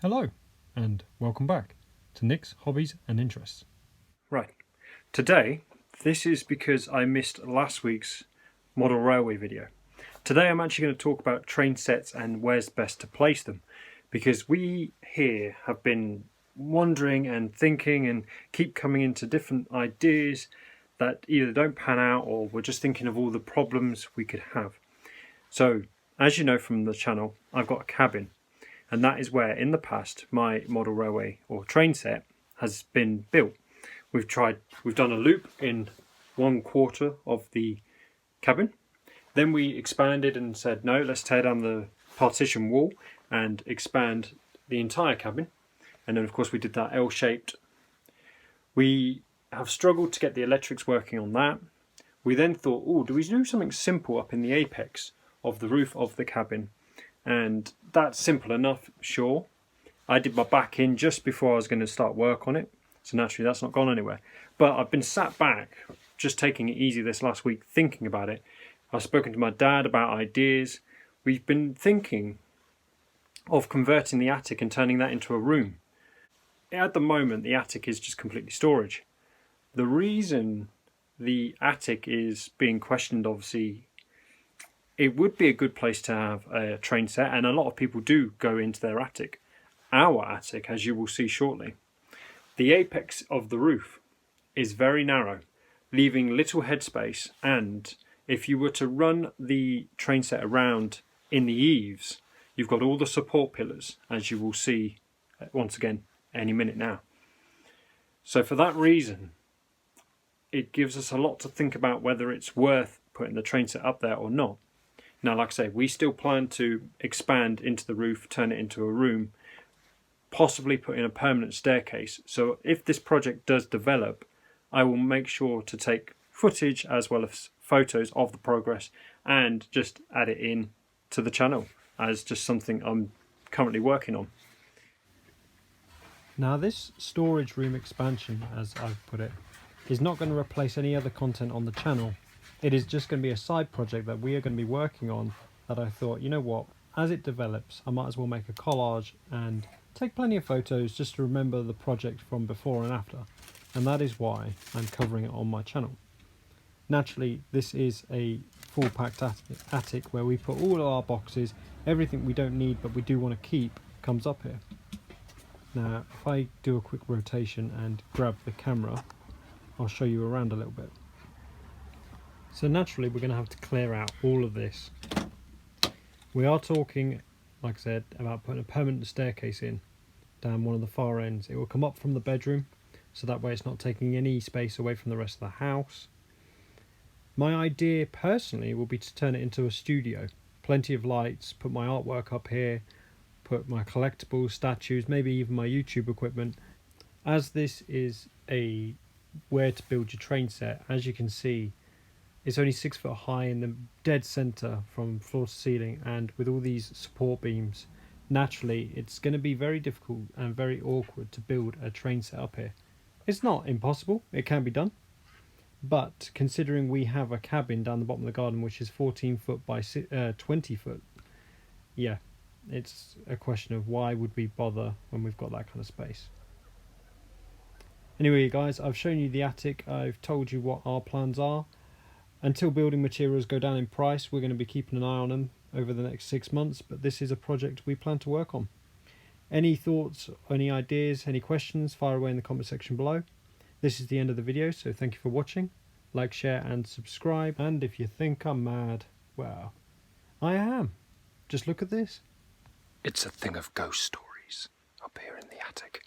Hello and welcome back to Nick's Hobbies and Interests. Right, today, this is because I missed last week's model railway video. Today I'm actually going to talk about train sets and where's best to place them, because we here have been wondering and thinking and keep coming into different ideas that either don't pan out or we're just thinking of all the problems we could have. So, as you know from the channel, I've got a cabin, and that is where in the past my model railway or train set has been built. We've done a loop in 1/4 of the cabin. Then we expanded and said, no, let's tear down the partition wall and expand the entire cabin. And then of course we did that L-shaped. We have struggled to get the electrics working on that. We then thought, oh, do we do something simple up in the apex of the roof of the cabin? And that's simple enough, sure. I did my back in just before I was going to start work on it. So naturally that's not gone anywhere. But I've been sat back, just taking it easy this last week, thinking about it. I've spoken to my dad about ideas. We've been thinking of converting the attic and turning that into a room. At the moment, the attic is just completely storage. The reason the attic is being questioned, obviously, it would be a good place to have a train set, and a lot of people do go into their attic. Our attic, as you will see shortly, the apex of the roof is very narrow, leaving little headspace, and if you were to run the train set around in the eaves, you've got all the support pillars, as you will see once again any minute now. So for that reason, it gives us a lot to think about whether it's worth putting the train set up there or not. Now, like I say, we still plan to expand into the roof, turn it into a room, possibly put in a permanent staircase. So if this project does develop, I will make sure to take footage as well as photos of the progress and just add it in to the channel as just something I'm currently working on. Now this storage room expansion, as I've put it, is not going to replace any other content on the channel. It is just going to be a side project that we are going to be working on that I thought, you know what, as it develops, I might as well make a collage and take plenty of photos just to remember the project from before and after. And that is why I'm covering it on my channel. Naturally, this is a full packed attic where we put all of our boxes, everything we don't need but we do want to keep comes up here. Now, if I do a quick rotation and grab the camera, I'll show you around a little bit. So naturally we're going to have to clear out all of this. We are talking, like I said, about putting a permanent staircase in down one of the far ends. It will come up from the bedroom, so that way it's not taking any space away from the rest of the house. My idea personally will be to turn it into a studio. Plenty of lights, put my artwork up here, put my collectibles, statues, maybe even my YouTube equipment. As this is a where to build your train set, as you can see, it's only 6 foot high in the dead center from floor to ceiling, and with all these support beams, naturally it's going to be very difficult and very awkward to build a train set up here. It's not impossible, it can be done, but considering we have a cabin down the bottom of the garden which is 14 foot by 20 foot, yeah, it's a question of why would we bother when we've got that kind of space. Anyway guys, I've shown you the attic, I've told you what our plans are. Until building materials go down in price, we're going to be keeping an eye on them over the next 6 months, but this is a project we plan to work on. Any thoughts, any ideas, any questions, fire away in the comment section below. This is the end of the video, so thank you for watching. Like, share and subscribe, and if you think I'm mad, well, I am. Just look at this. It's a thing of ghost stories up here in the attic.